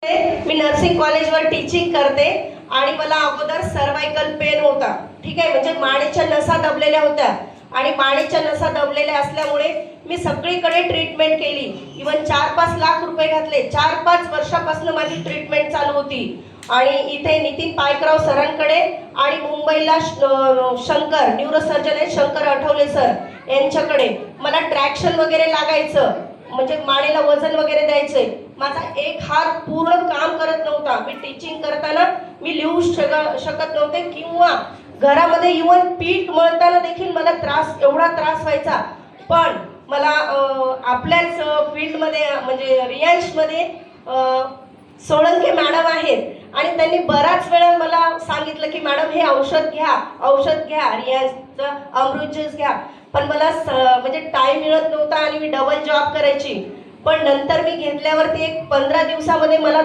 मी nursing कॉलेजवर teaching करते आणि मला अगोदर सर्वायकल पेन होता, ठीक आहे, म्हणजे मानेच्या नसा दबलेल्या होत्या आणि मानेच्या नसा दबलेल्या असल्यामुळे मी सगळीकडे ट्रीटमेंट केली. इवन 4-5 लाख रुपये घातले. 4-5 वर्षापासून माझी ट्रीटमेंट चालू होती आणि इथे नितीन पायकराव सरांकडे आणि मुंबईला शंकर न्यूरोसर्जन आहेत, शंकर आठवले सर यांच्याकडे मला ट्रॅक्शन वगैरे लागायचं, म्हणजे मानेला वजन वगैरे द्यायचंय. माझा एक हात पूर्ण काम करत नव्हता. मी टीचिंग करताना मी लिहू शकत नव्हते किंवा घरामध्ये इवन पीठ मळताना देखील मला एवढा त्रास व्हायचा. पण मला आपल्याच फील्डमध्ये म्हणजे रियांशमध्ये सोळंके मॅडम आहेत आणि त्यांनी बराच वेळा मला सांगितलं की मॅडम हे औषध घ्या रियांशचं अमृत ज्यूस घ्या. पण मला म्हणजे टाइम मिळत नव्हता आणि मी डबल जॉब करायची. पण नंतर मी घेतल्यावरती एक 15 दिवसामध्ये मला